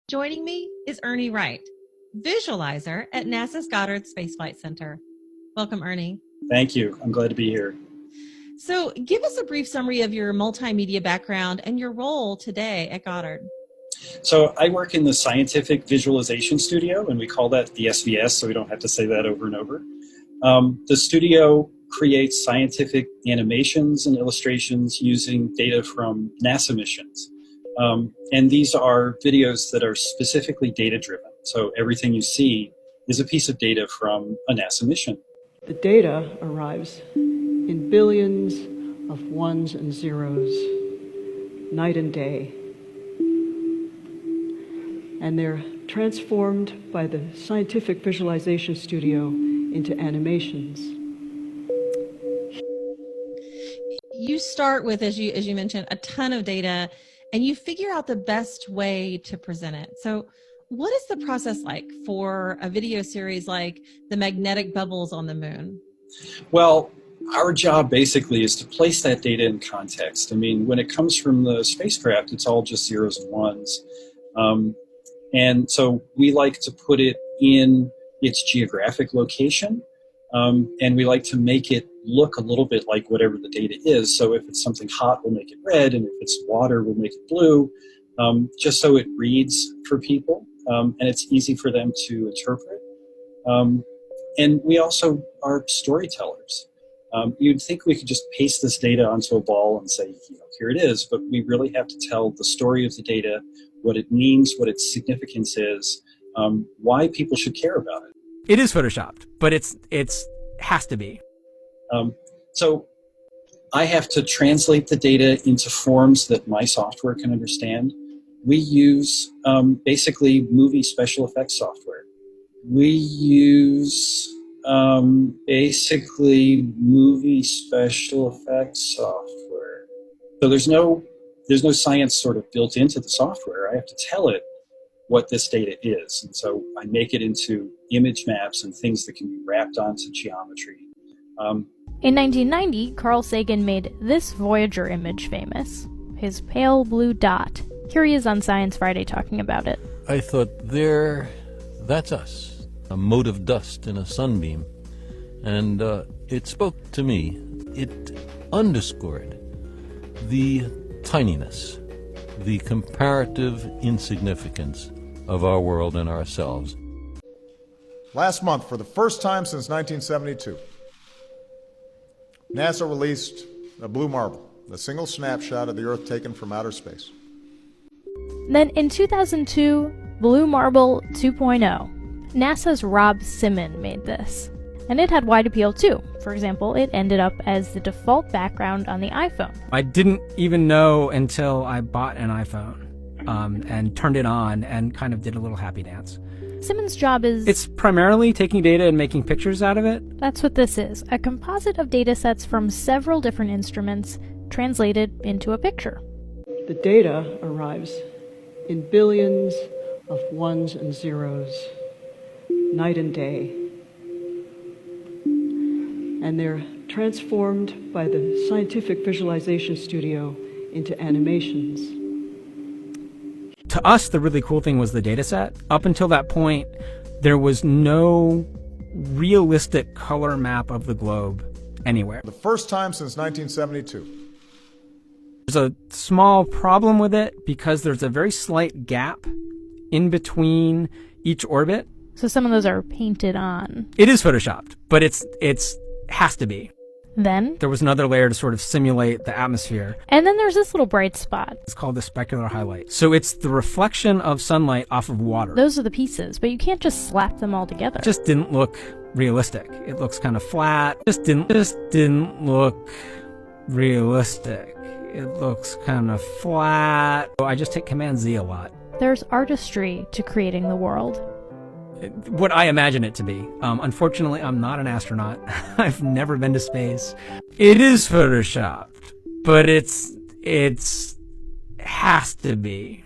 Joining me is Ernie Wright, visualizer at NASA's Goddard Space Flight Center. Welcome, Ernie. Thank you. I'm glad to be here. So give us a brief summary of your multimedia background and your role today at Goddard. So I work in the Scientific Visualization Studio, and we call that the SVS, so we don't have to say that over and over. The studio creates scientific animations and illustrations using data from NASA missions. And these are videos that are specifically data-driven. So everything you see is a piece of data from a NASA mission. The data arrives in billions of ones and zeros, night and day. And they're transformed by the Scientific Visualization Studio into animations. You start with, as you mentioned, a ton of data, and you figure out the best way to present it. So what is the process like for a video series like The Magnetic Bubbles on the Moon? Well, our job basically is to place that data in context. I mean, when it comes from the spacecraft, it's all just zeros and ones. And so we like to put it in its geographic location, and we like to make it look a little bit like whatever the data is. So if it's something hot, we'll make it red, and if it's water, we'll make it blue, just so it reads for people, and it's easy for them to interpret. And we also are storytellers. You'd think we could just paste this data onto a ball and say, here it is, but we really have to tell the story of the data, what it means, what its significance is, why people should care about it. It is photoshopped, but it's has to be. So I have to translate the data into forms that my software can understand. We use basically movie special effects software. We use basically movie special effects software. So there's no science sort of built into the software. I have to tell it what this data is. And so I make it into image maps and things that can be wrapped onto geometry. In 1990, Carl Sagan made this Voyager image famous, his pale blue dot. Here he is on Science Friday talking about it. I thought, that's us, a mote of dust in a sunbeam. And it spoke to me. It underscored the tininess, the comparative insignificance of our world and ourselves. Last month, for the first time since 1972, NASA released a blue marble, a single snapshot of the Earth taken from outer space. Then in 2002, Blue Marble 2.0. NASA's Rob Simon made this. And it had wide appeal too. For example, it ended up as the default background on the iPhone. I didn't even know until I bought an iPhone and turned it on and kind of did a little happy dance. Simon's job is... It's primarily taking data and making pictures out of it. That's what this is, a composite of data sets from several different instruments translated into a picture. The data arrives in billions of ones and zeros, night and day. And they're transformed by the Scientific Visualization Studio into animations. To us, the really cool thing was the data set. Up until that point, there was no realistic color map of the globe anywhere. The first time since 1972. There's a small problem with it because there's a very slight gap in between each orbit. So some of those are painted on. It is photoshopped, but it's has to be. Then there was another layer to sort of simulate the atmosphere. And then there's this little bright spot. It's called the specular highlight. So it's the reflection of sunlight off of water. Those are the pieces, but you can't just slap them all together. It just didn't look realistic. It looks kind of flat. Just didn't look realistic. It looks kind of flat. I just hit Command Z a lot. There's artistry to creating the world. What I imagine it to be. Unfortunately, I'm not an astronaut. I've never been to space. It is photoshopped, but it's has to be.